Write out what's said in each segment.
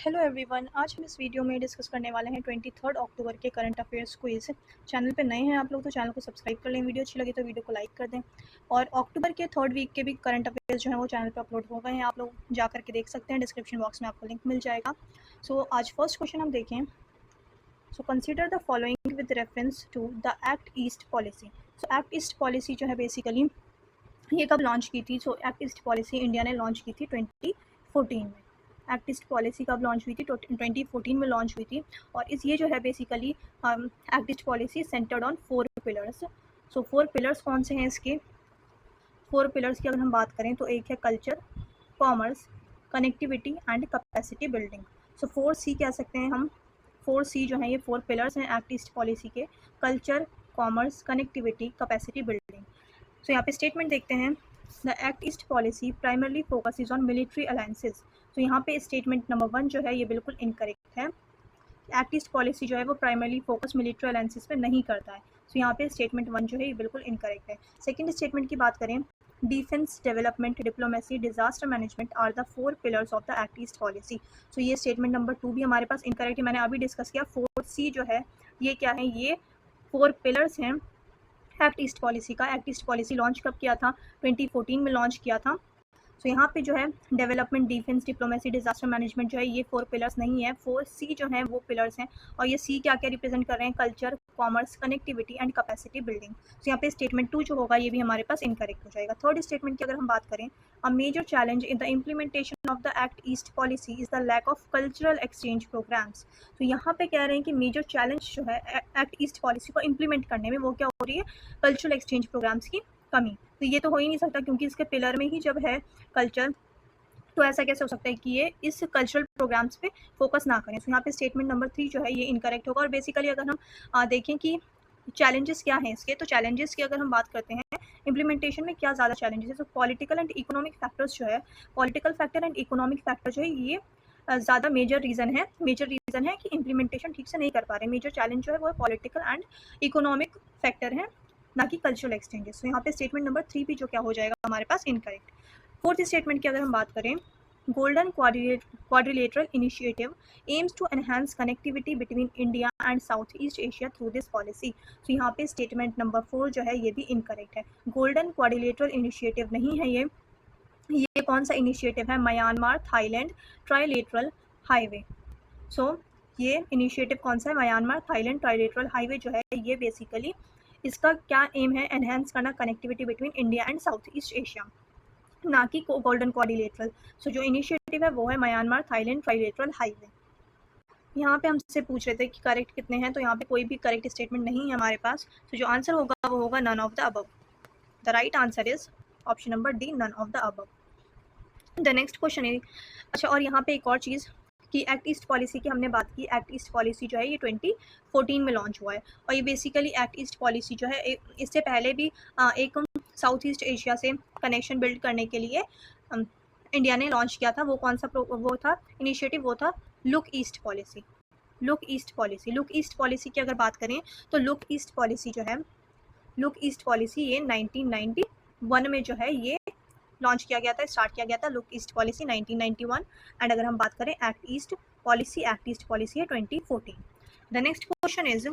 Hello everyone, आज हम इस वीडियो में डिस्कस करने वाले हैं 23 अक्टूबर के करंट अफेयर्स क्विज। चैनल पे नए हैं आप लोग तो चैनल को सब्सक्राइब कर लें, वीडियो अच्छी लगी तो वीडियो को लाइक कर दें। और अक्टूबर के थर्ड वीक के भी करंट अफेयर्स जो हैं वो चैनल पे अपलोड हो गए हैं, आप लोग जा करके देख सकते हैं, डिस्क्रिप्शन बॉक्स में आपको लिंक मिल जाएगा। सो आज फर्स्ट क्वेश्चन हम देखें। So consider the following with reference to the act east policy. So Act east Policy जो है बेसिकली ये कब लॉन्च की थी? So Act east Policy India ने लॉन्च की थी 2014 में। एक्ट ईस्ट पॉलिसी कब लॉन्च हुई थी? 2014 में लॉन्च हुई थी। और ये जो है basically act east policy centred on 4 pillars. So 4 pillars कौन से हैं इसके? 4 पिलर्स की अगर हम बात करें तो एक है culture, commerce, connectivity and capacity building. So 4C कह सकते हैं हम। 4C जो है ये 4 पिलर्स हैं एक्ट ईस्ट पॉलिसी के: culture, commerce, connectivity, capacity building. So यहाँ पे स्टेटमेंट देखते हैं। The act east policy primarily focuses on military alliances. तो यहाँ पे स्टेटमेंट नंबर 1 जो है ये बिल्कुल इनकरेक्ट है। एक्ट ईस्ट पॉलिसी जो है वो प्राइमरली फोकस मिलिट्री अलायंसेस पे नहीं करता है। सो यहाँ पे स्टेटमेंट 1 जो है ये बिल्कुल इनकरेक्ट है। सेकंड स्टेटमेंट की बात करें, defence, development, diplomacy, disaster management are the 4 pillars of the act east policy. So ये स्टेटमेंट नंबर 2 भी हमारे पास इनकरेक्ट है। मैंने अभी डिस्कस किया 4C जो है ये क्या है? ये 4 पिलर्स हैं एक्ट ईस्ट पॉलिसी का। एक्ट ईस्ट पॉलिसी लॉन्च कब किया था? 2014 में लॉन्च किया था। सो यहाँ पे जो है development, defence, diplomacy, disaster management जो है ये 4 पिलर्स नहीं है। 4C जो है वो पिलर्स हैं। और ये C क्या क्या रिप्रेजेंट कर रहे हैं? Culture, commerce, connectivity and capacity building. So यहाँ पे स्टेटमेंट 2 जो होगा ये भी हमारे पास इनकरेक्ट हो जाएगा। थर्ड स्टेटमेंट की अगर हम बात करें, a major challenge in the implementation of the act east Policy is the lack of cultural exchange programmes. तो यहाँ पे कह रहे हैं कि मेजर चैलेंज जो है एक्ट ईस्ट पॉलिसी को इम्प्लीमेंट करने में वो क्या हो रही है? कल्चरल एक्सचेंज प्रोग्राम्स की कमी। तो ये तो हो ही नहीं सकता क्योंकि इसके पिलर में ही जब है कल्चर, तो ऐसा कैसे हो सकता है कि ये इस कल्चरल प्रोग्राम्स पे फोकस ना करें। सो यहाँ पे स्टेटमेंट नंबर 3 जो है ये इनकरेक्ट होगा। और बेसिकली अगर हम देखें कि चैलेंजेस क्या हैं इसके, तो चैलेंजेस की अगर हम बात करते हैं इम्प्लीमेंटेशन में क्या ज़्यादा चैलेंजेस है, तो पॉलिटिकल एंड इकोनॉमिक फैक्टर्स जो है, political factor and economic factor जो है ये ज़्यादा मेजर रीज़न है कि इम्प्लीमेंटेशन ठीक से नहीं कर पा रहे। मेजर चैलेंज जो है वो पॉलिटिकल एंड इकोनॉमिक फैक्टर है, ना कि कल्चरल एक्सचेंजेस। तो यहाँ पे स्टेटमेंट नंबर 3 भी जो क्या हो जाएगा हमारे पास इनकरेक्ट। फोर्थ स्टेटमेंट की अगर हम बात करें, Golden Quadrilateral initiative aims to enhance connectivity between India and South East Asia through this policy. तो यहाँ पे स्टेटमेंट नंबर 4 जो है ये भी इनकरेक्ट है। गोल्डन क्वाड्रिलेटरल इनिशिएटिव नहीं है ये कौन सा इनिशिएटिव है? Myanmar Thailand trilateral highway. So ये इनिशिएटिव कौन सा है? म्यांमार थाईलैंड ट्राइलेटरल हाईवे जो है ये बेसिकली इसका क्या एम है? एनहांस करना connectivity between India and South East Asia, ना कि गोल्डन क्वाड्रिलेटरल। सो जो इनिशिएटिव है वो है म्यांमार थाईलैंड ट्राइलेटरल हाईवे। यहाँ पे हमसे पूछ रहे थे कि करेक्ट कितने हैं, तो यहाँ पे कोई भी करेक्ट स्टेटमेंट नहीं है हमारे पास। तो जो आंसर होगा वो होगा none of the above. The right answer is option number D, none of the above. The next question है, अच्छा और यहाँ पे एक और चीज़ कि एक्ट ईस्ट पॉलिसी की हमने बात की। एक्ट ईस्ट पॉलिसी जो है ये 2014 में लॉन्च हुआ है। और ये बेसिकली एक्ट ईस्ट पॉलिसी जो है इससे पहले भी एक साउथ ईस्ट एशिया से कनेक्शन बिल्ड करने के लिए इंडिया ने लॉन्च किया था। वो कौन सा वो था इनिशिएटिव? वो था look east policy. Look east policy की अगर बात करें तो लुक ईस्ट पॉलिसी ये 1991 में जो है ये लॉन्च किया गया था, स्टार्ट किया गया था लुक ईस्ट पॉलिसी 1991। एंड अगर हम बात करें एक्ट ईस्ट पॉलिसी है 2014। The next question is,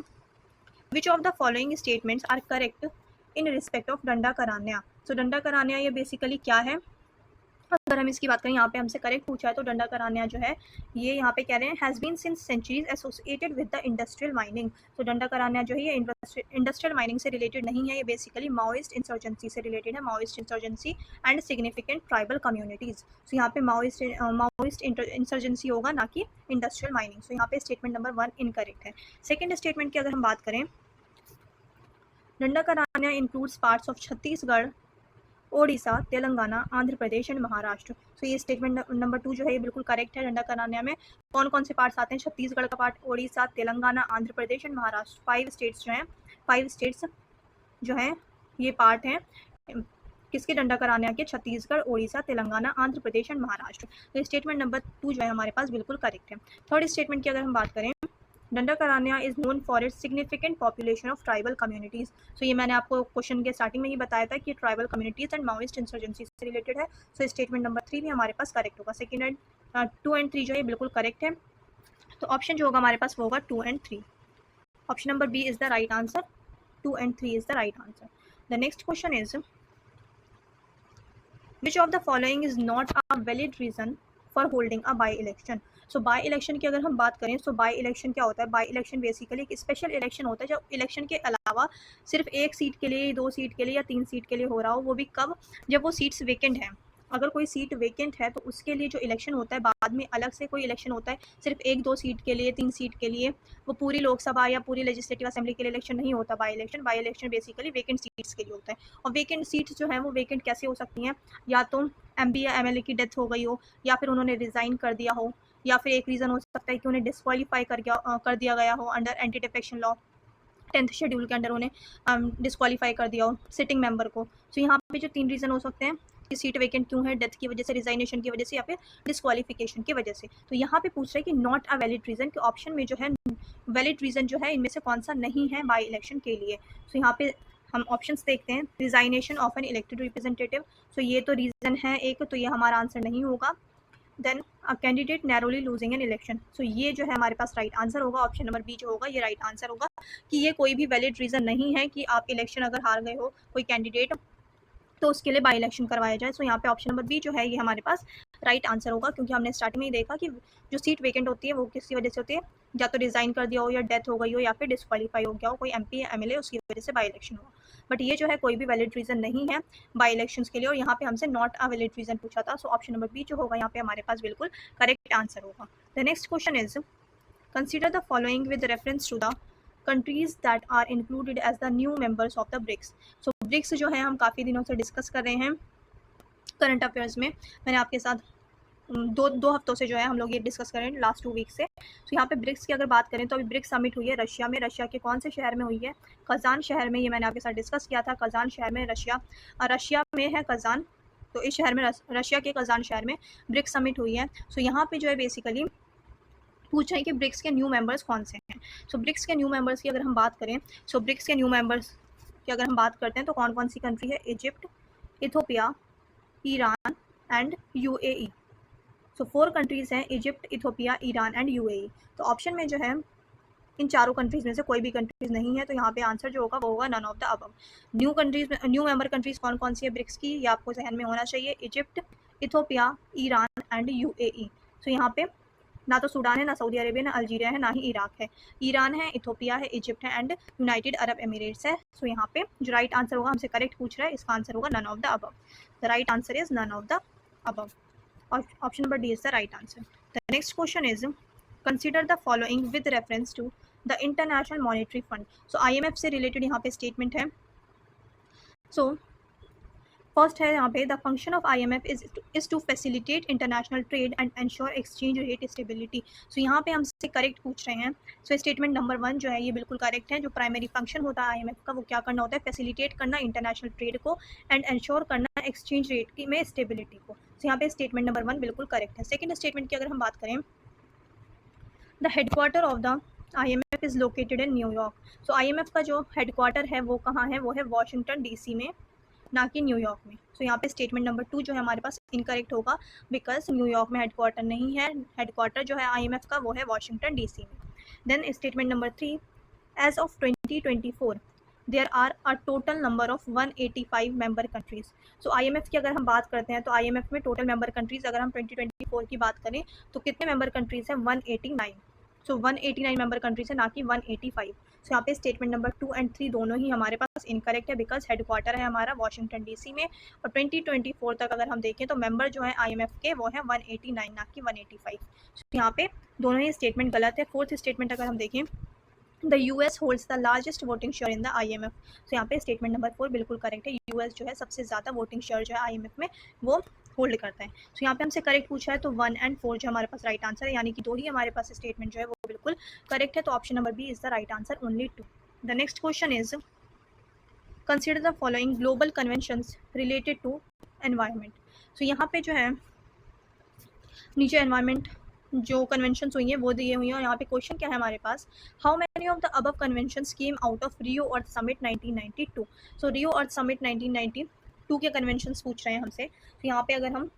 which of the following statements are correct in respect of Dandakaranya. सो डंडा करान्या ये बेसिकली क्या है? अगर हम इसकी बात करें, यहाँ पे हमसे करेक्ट पूछा है तो डंडा करान्या जो है ये यहाँ पे कह रहे हैं has been since centuries associated with the industrial mining. तो डंडा करान्या जो है ये इंडस्ट्रियल माइनिंग से रिलेटेड नहीं है, ये बेसिकली माओइस्ट इंसर्जेंसी से रिलेटेड है, Maoist insurgency and significant tribal communities. So यहाँ पे माओइस्ट इंसर्जेंसी होगा, ना कि इंडस्ट्रियल माइनिंग। सो यहाँ पे स्टेटमेंट नंबर 1 इनकरेक्ट है। सेकेंड स्टेटमेंट की अगर हम बात करें, Dandakaranya includes parts of Chhattisgarh, Odisha, Telangana, Andhra Pradesh and Maharashtra. तो ये स्टेटमेंट नंबर 2 जो है ये बिल्कुल करेक्ट है। डंडा करान्या में कौन कौन से पार्ट्स आते हैं? छत्तीसगढ़ का part, Odisha, Telangana, Andhra Pradesh and Maharashtra. 5 states जो हैं ये पार्ट हैं किसके? डंडा करान्या के। छत्तीसगढ़, ओडिशा, तेलंगाना, आंध्र प्रदेश एंड महाराष्ट्र। तो स्टेटमेंट नंबर 2 जो है हमारे पास बिल्कुल करेक्ट है। थर्ड स्टेटमेंट की अगर हम बात करें, Dandakaranya is known for its significant population of tribal communities. So ये मैंने आपको क्वेश्चन के स्टार्टिंग में ही बताया था कि tribal communities and Maoist insurgency से रिलेटेड है। सो स्टेटमेंट नंबर 3 भी हमारे पास करेक्ट होगा। सेकेंड एंड 2 एंड 3 जो है बिल्कुल करेक्ट है। तो ऑप्शन जो होगा हमारे पास वो होगा 2 and 3। Option number B is the right answer. 2 and 3 is the right answer. The next question is, which of the following is not a valid reason for holding a by election? So by election की अगर हम बात करें, so by election क्या होता है? By election basically एक special election होता है जब इलेक्शन के अलावा सिर्फ एक सीट के लिए, 2 सीट के लिए या 3 सीट के लिए हो रहा हो। वो भी कब? जब वो सीट्स वेकेंट हैं। अगर कोई सीट वेकेंट है तो उसके लिए जो इलेक्शन होता है, बाद में अलग से कोई इलेक्शन होता है सिर्फ 1-2 सीट के लिए, 3 सीट के लिए। वो पूरी लोकसभा या पूरी लेजिस्लेटिव असेंबली के लिए इलेक्शन नहीं होता by election. By election basically vacant seats के लिए होता है। और वेकेंट सीट्स जो हैं वो वेकेंट कैसे हो सकती हैं? या तो एमपी या एमएलए की डेथ हो गई हो, या फिर उन्होंने रिज़ाइन कर दिया हो, या फिर एक रीज़न हो सकता है कि उन्हें डिस्क्वालीफाई कर दिया गया हो under anti defection law. 10th schedule के अंडर उन्हें डिस्क्वालीफाई कर दिया हो सिटिंग मेंबर को। तो यहाँ पे जो 3 रीज़न हो सकते हैं कि सीट वेकेंट क्यों है, डेथ की वजह से, रिजाइनेशन की वजह से, या फिर डिस्क्वालिफिकेशन की वजह से। तो यहाँ पे पूछ रहे हैं कि नॉट अ वैलिड रीज़न के ऑप्शन में जो है वैलिड रीज़न जो है इनमें से कौन सा नहीं है बाई इलेक्शन के लिए। तो यहाँ पे हम ऑप्शंस देखते हैं। Resignation of an elected representative, so ये तो रीज़न है एक, तो ये हमारा आंसर नहीं होगा। Then a candidate narrowly losing an election, so ये जो है हमारे पास राइट आंसर होगा। ऑप्शन नंबर बी जो होगा ये राइट आंसर होगा कि ये कोई भी वैलिड रीज़न नहीं है कि आप इलेक्शन अगर हार गए हो कोई कैंडिडेट तो उसके लिए बाई इलेक्शन करवाया जाए। सो यहाँ पे ऑप्शन नंबर बी जो है ये हमारे पास राइट आंसर होगा, क्योंकि हमने स्टार्टिंग में ही देखा कि जो सीट वेकेंट होती है वो किसी वजह से होती है, या तो रिज़ाइन कर दिया हो, या डेथ हो गई हो, या फिर डिस्क्वालीफाई हो गया हो कोई एमपी या एमएलए, उसकी वजह से बाई इलेक्शन हुआ। बट ये जो है कोई भी वैलिड रीज़न नहीं है बाई इलेक्शन के लिए, और यहाँ पे हमसे नॉट अ वैलिड रीज़न पूछा था। सो ऑप्शन नंबर बी जो होगा यहाँ पे हमारे पास बिल्कुल करेक्ट आंसर होगा। The next question is, consider the following with reference to the countries that are included as the new members of the BRICS. So BRICS जो है हम काफ़ी दिनों से डिस्कस कर रहे हैं करंट अफेयर्स में। मैंने आपके साथ दो हफ्तों से जो है हम लोग ये डिस्कस कर रहे हैं, लास्ट 2 वीक से। तो यहाँ पे ब्रिक्स की अगर बात करें तो अभी ब्रिक्स समिट हुई है रशिया में। रशिया के कौन से शहर में हुई है? कजान शहर में। ये मैंने आपके साथ डिस्कस किया था। कजान शहर में रशिया में है कजान। तो इस शहर में रशिया के कजान शहर में ब्रिक्स समिट हुई है। सो यहाँ पे जो है बेसिकली पूछ रहे हैं कि ब्रिक्स के न्यू मेंबर्स कौन से हैं। सो ब्रिक्स के न्यू मेंबर्स की अगर हम बात करें, सो ब्रिक्स के न्यू मेंबर्स की अगर हम बात करते हैं तो कौन कौन सी कंट्री है? Egypt, Ethiopia, Iran and UAE. So 4 countries हैं, Egypt, Ethiopia, Iran and UAE. तो ऑप्शन में जो है इन चारों कंट्रीज़ में से कोई भी कंट्रीज़ नहीं है, तो यहाँ पे आंसर जो होगा वो होगा none of the above. New member countries कौन कौन सी है ब्रिक्स की, ये आपको जहन में होना चाहिए। Egypt, Ethiopia, Iran and UAE. So यहाँ पे ना तो सूडान है, ना सऊदी अरेबिया, ना अल्जीरिया है, ना ही इराक है। ईरान है, इथोपिया है, इजिप्ट है एंड यूनाइटेड अरब एमिरेट्स है। सो यहाँ पे जो राइट आंसर होगा, हमसे करेक्ट पूछ रहा है, इसका आंसर होगा none of the above. The right answer is none of the above. Option number D is the right answer. The next question is, consider the following with reference to the international monetary fund. So IMF से related यहाँ पे statement है। So first है यहाँ पे, the function of IMF is to facilitate international trade and ensure exchange rate stability. So यहाँ पे हमसे करेक्ट पूछ रहे हैं। सो स्टेटमेंट नंबर 1 जो है ये बिल्कुल करेक्ट है। जो प्राइमरी फंक्शन होता है IMF का वो क्या करना होता है? फैसिलिटेट करना इंटरनेशनल ट्रेड को एंड एंश्योर करना एक्सचेंज रेट की में स्टेबिलिटी को। सो यहाँ पे स्टेटमेंट नंबर 1 बिल्कुल करेक्ट है। सेकेंड स्टेटमेंट की अगर हम बात करें, the headquarter of the IMF is located in New York. So IMF का जो हेडक्वार्टर है वो कहाँ है? वो है वॉशिंगटन DC में, ना कि न्यूयॉर्क में। सो यहाँ पे स्टेटमेंट नंबर 2 जो है हमारे पास इनकरेक्ट होगा, बिकॉज न्यूयॉर्क में हेडक्वार्टर नहीं है। हेडक्वार्टर जो है IMF का वो है वॉशिंगटन DC में। Then statement number 3, as of 2024 there are a total number of 185 member countries. So IMF की अगर हम बात करते हैं तो IMF में टोटल मेंबर कंट्रीज़ अगर हम 2024 की बात करें तो कितने मेंबर कंट्रीज़ हैं? 189। सो 189 मेंबर कंट्रीज है, ना कि 185। सो यहाँ पे स्टेटमेंट नंबर 2 एंड 3 दोनों ही हमारे पास इनकरेक्ट है, बिकॉज हेडक्वार्टर है हमारा वॉशिंगटन DC में, और 2024 तक अगर हम देखें तो मेंबर जो है IMF के वो है 189, ना कि 185। सो यहाँ पे दोनों ही स्टेटमेंट गलत है। फोर्थ स्टेटमेंट अगर हम देखें, the US holds the largest voting share in the IMF। सो यहाँ पे स्टेटमेंट नंबर 4 बिल्कुल करेक्ट है। US जो है सबसे ज़्यादा वोटिंग शेयर जो है IMF में वो होल्ड करता है। सो यहाँ पे हमसे करेक्ट पूछा है तो 1 एंड 4 जो हमारे पास राइट आंसर है, यानी कि 2 ही हमारे पास स्टेटमेंट जो है वो बिल्कुल करेक्ट है। तो option number B is the right answer, only 2। The next question is, consider the following global conventions related to environment. So यहाँ पे जो है नीचे एनवायरनमेंट जो कन्वेंशन हुई हैं वो दिए हुई हैं। और यहाँ पे क्वेश्चन क्या है हमारे पास, how many of the above convention came out of Rio Earth summit 1992। So Rio Earth summit 1992 के कन्वेंशन पूछ रहे हैं हमसे। तो यहाँ पे अगर हम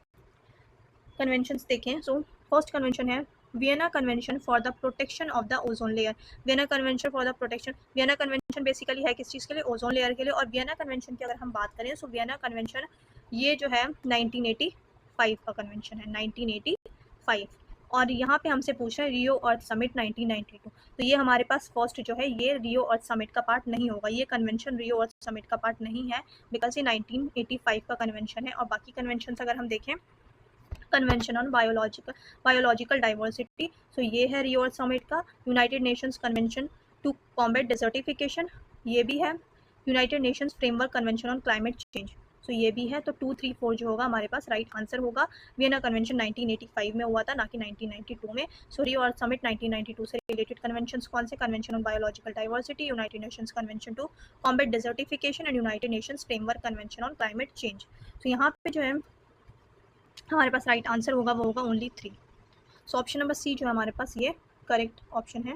कन्वेंशन देखें, सो फर्स्ट कन्वेंशन है Vienna convention for the protection of the ozone layer. Vienna convention for the protection, Vienna convention basically है किस चीज़ के लिए, ओजोन लेयर के लिए। और वियना कन्वेंशन की अगर हम बात करें, सो वियना कन्वेंशन ये जो है 1985 का कन्वेंशन है, 1985। और यहाँ पे हमसे पूछ रहे हैं रियो अर्थ समिट 1992। तो ये हमारे पास फर्स्ट जो है ये रियो अर्थ समिट का पार्ट नहीं होगा, ये कन्वेंशन रियो अर्थ समिट का पार्ट नहीं है, बिकॉज ये 1985 का कन्वेंशन है। और बाकी कन्वेंशन अगर हम देखें, convention on biological diversity, so ये है रियो अर्थ समिट का। United Nations convention to combat desertification, ये भी है। United Nations framework convention on climate change, so ये भी है। तो 2, 3, 4 जो होगा हमारे पास राइट आंसर होगा। वियना कन्वेंशन 1985 में हुआ था, ना कि 1992 में। सो रियो अर्थ समिट 1992 से रिलेटेड कन्वेंशन कौन से, convention on biological diversity, United Nations convention to combat desertification and United Nations framework convention on climate change. तो यहाँ पे जो है हमारे पास राइट आंसर होगा वो होगा only 3। So option number C जो है हमारे पास ये करेक्ट ऑप्शन है।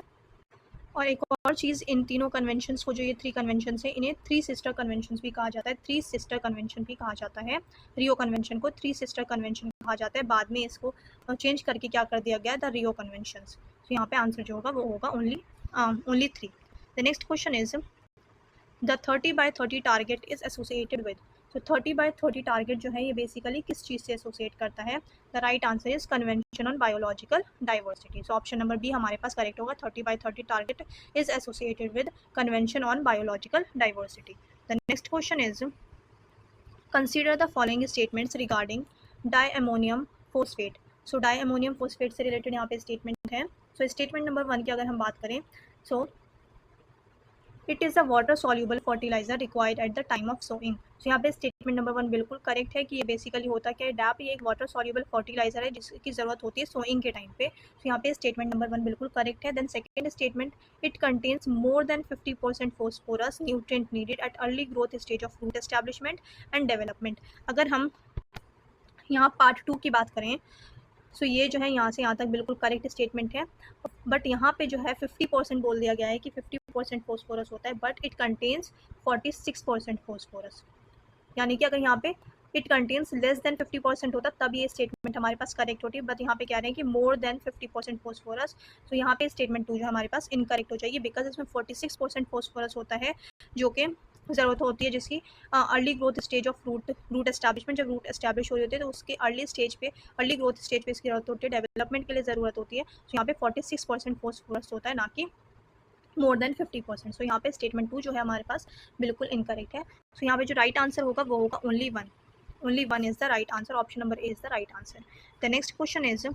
और एक और चीज़, इन तीनों कन्वेंशंस को, जो ये 3 कन्वेंशंस हैं, इन्हें 3 सिस्टर कन्वेंशंस भी कहा जाता है, 3 सिस्टर कन्वेंशन भी कहा जाता है। रियो कन्वेंशन को 3 सिस्टर कन्वेंशन कहा जाता है, बाद में इसको चेंज करके क्या कर दिया गया, द रियो कन्वेंशंस। तो यहाँ पे आंसर जो होगा वो होगा only 3। The next question is the 30/30 target is associated with. तो 30/30 टारगेट जो है ये बेसिकली किस चीज़ से एसोसिएट करता है, the right answer is convention on biological diversity. So option number B हमारे पास करेक्ट होगा, 30/30 target is associated with convention on biological diversity. The next question is consider the following statements regarding diammonium phosphate. So diammonium phosphate से related यहाँ पे statement है। सो statement number 1 की अगर हम बात करें, so it is a water soluble fertiliser required at the time of sowing. तो यहाँ पे स्टेटमेंट नंबर 1 बिल्कुल करेक्ट है कि ये बेसिकली होता क्या है, डैप ये एक वाटर सॉल्यूबल फर्टिलाइजर है जिसकी ज़रूरत होती है सोइंग के टाइम पे। तो यहाँ पे स्टेटमेंट नंबर 1 बिल्कुल करेक्ट है। Then second statement, it contains more than 50% phosphorus nutrient needed at early growth stage of root establishment and development. अगर हम यहाँ पार्ट 2 की बात करें, सो ये जो है यहाँ से यहाँ तक बिल्कुल करेक्ट स्टेटमेंट है। बट यहाँ पे जो है 50% बोल दिया गया है कि 50% फोस्फोरस होता है, बट इट कंटेन्स 46% फोस्फोरस। यानी कि अगर यहाँ पे इट कंटेन्स लेस देन 50% होता तब ये स्टेटमेंट हमारे पास करेक्ट होती है, बट यहाँ पे कह रहे हैं कि मोर देन 50% फोस्फोरस। तो यहाँ पे स्टेटमेंट 2 जो हमारे पास इनकरेक्ट हो जाएगी, बिकॉज इसमें 46% फोस्फोरस होता है जो कि ज़रूरत होती है जिसकी early growth stage of root establishment. जब रूट एस्टैब्लिश हो जाती है तो उसके अर्ली ग्रोथ स्टेज पे इसकी ज़रूरत होती है, डेवलपमेंट के लिए ज़रूरत होती है। तो यहाँ पे 46% फोस्फोरस होता है, ना कि मोर देन 50%। सो यहाँ पे स्टेटमेंट 2 जो है हमारे पास बिल्कुल इनकरेक्ट है। सो यहाँ पे जो राइट आंसर होगा वो होगा only 1 is the right answer. Option number A is the right answer. The next question is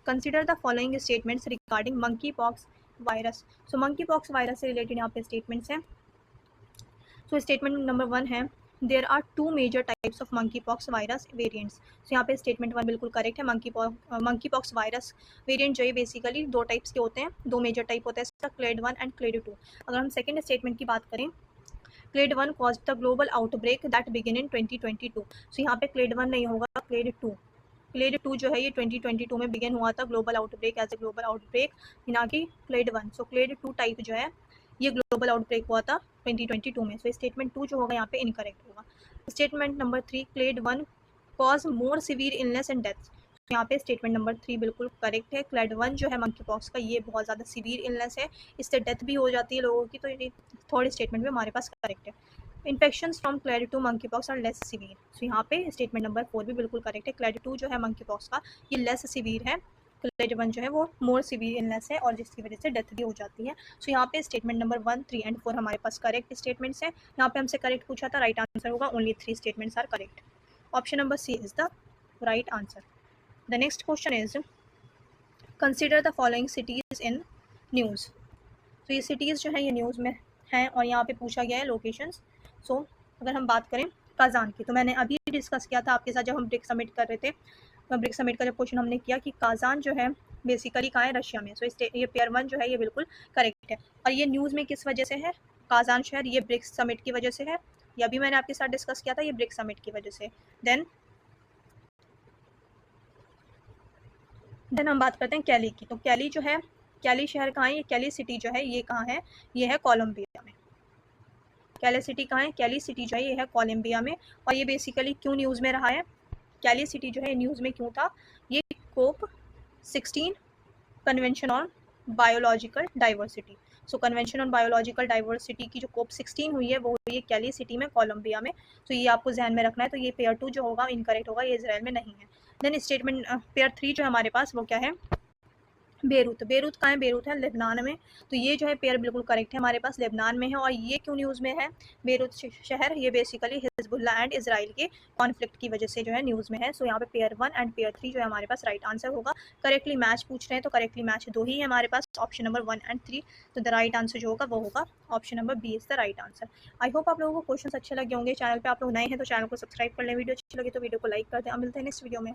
consider the following statements regarding monkey pox virus. So monkey pox virus से related यहाँ पे statements हैं। So statement number 1 है there are 2 major types of monkey pox virus variants. So यहाँ पे statement 1 बिल्कुल correct है। Monkey pox virus variant जो है बेसिकली 2 टाइप्स के होते हैं, 2 मेजर टाइप होते हैं इसका, क्लेड 1 एंड क्लेड 2। अगर हम सेकेंड स्टेटमेंट की बात करें, clade 1 caused the global outbreak that begin in 2022। So यहाँ पे क्लेड 1 नहीं होगा, क्लेड 2। क्लेड 2 जो है ये 2022 में बिगिन हुआ था, global outbreak as a global outbreak, ना कि क्लेड 1। सो क्लेड 2 टाइप जो है ये ग्लोबल आउटब्रेक हुआ था 2022 में। सो स्टेटमेंट 2 जो होगा यहाँ पे इनकरेक्ट होगा। Statement number 3, clade 1 cause more severe illness and death. यहाँ पे स्टेटमेंट नंबर 3 बिल्कुल करेक्ट है। क्लेड 1 जो है मंकी पॉक्स का ये बहुत ज़्यादा सिवियर इलनेस है, इससे डेथ भी हो जाती है लोगों की। तो ये थर्ड स्टेटमेंट में हमारे पास करेक्ट है। Infections from clade 2 monkey pox are less severe. So यहाँ पे स्टेटमेंट नंबर 4 भी बिल्कुल करेक्ट है। क्लेड 2 जो है मंकी पॉक्स का ये लेस सिवियर है, क्लेड 1 जो है वो मोर सिवियर इलनेस है और जिसकी वजह से डेथ भी हो जाती है। सो यहाँ पे स्टेटमेंट नंबर 1, 3 एंड 4 हमारे पास करेक्ट स्टेटमेंट्स हैं। यहाँ पे हमसे करेक्ट पूछा था, राइट आंसर होगा only 3 statements are correct. Option number C is the right answer. The next question is consider the following cities in news. तो ये सिटीज़ जो है ये न्यूज़ में हैं और यहाँ पे पूछा गया है लोकेशंस। सो अगर हम बात करें काज़ान की, तो मैंने अभी डिस्कस किया था आपके साथ जब हम ब्रिक्स समिट कर रहे थे, ब्रिक्स समिट का जब क्वेश्चन हमने किया कि काज़ान जो है बेसिकली कहाँ है, रशिया में। सो ये पेयर 1 जो है ये बिल्कुल करेक्ट है। और ये न्यूज़ में किस वजह से है, काज़ान शहर, ये ब्रिक्स समिट की वजह से है, ये अभी मैंने आपके साथ डिस्कस किया था, ये ब्रिक्स समिट की वजह से। देन देन हम बात करते हैं कैली की। तो कैली जो है, कैली शहर कहाँ है, ये कैली सिटी जो है ये कहाँ है, ये है कोलंबिया में। कैली सिटी कहाँ है, कैली सिटी जो है ये है कोलंबिया में। और ये बेसिकली क्यों न्यूज़ में रहा है, कैली सिटी जो है न्यूज़ में क्यों था, ये कोप 16 convention on biological diversity. So convention on biological diversity की जो कोप 16 हुई है वो हुई है कैली सिटी में, कोलंबिया में। तो ये आपको ध्यान में रखना है। तो ये पेयर 2 जो होगा इनकरेक्ट होगा, ये इजराइल में नहीं है। देन स्टेटमेंट पेयर 3 जो है हमारे पास वो क्या है, बेरूत। बेरूत कहाँ है, बेरूत है लेबनान में। तो ये जो है पेयर बिल्कुल करेक्ट है, हमारे पास लेबनान में है। और ये क्यों न्यूज़ में है बेरूत शहर, ये बेसिकली हिजबुल्ला एंड इसराइल के कॉन्फ्लिक्ट की वजह से जो है न्यूज़ में है। सो यहाँ पे पेयर 1 एंड पेयर 3 जो है हमारे पास राइट आंसर होगा। करेक्टली मैच पूछ रहे हैं तो करेक्टली मैच 2 ही है हमारे पास, ऑप्शन नंबर 1 एंड 3। तो द राइट आंसर जो होगा वो होगा option number B is the right answer. I hope आप लोगों को क्वेश्चन अच्छे लगे होंगे। चैनल पर आप लोग नए हैं तो चैनल को सब्सक्राइब कर लें, वीडियो अच्छी लगी तो वीडियो को लाइक कर दें। अब मिलते हैं नेक्स्ट वीडियो में।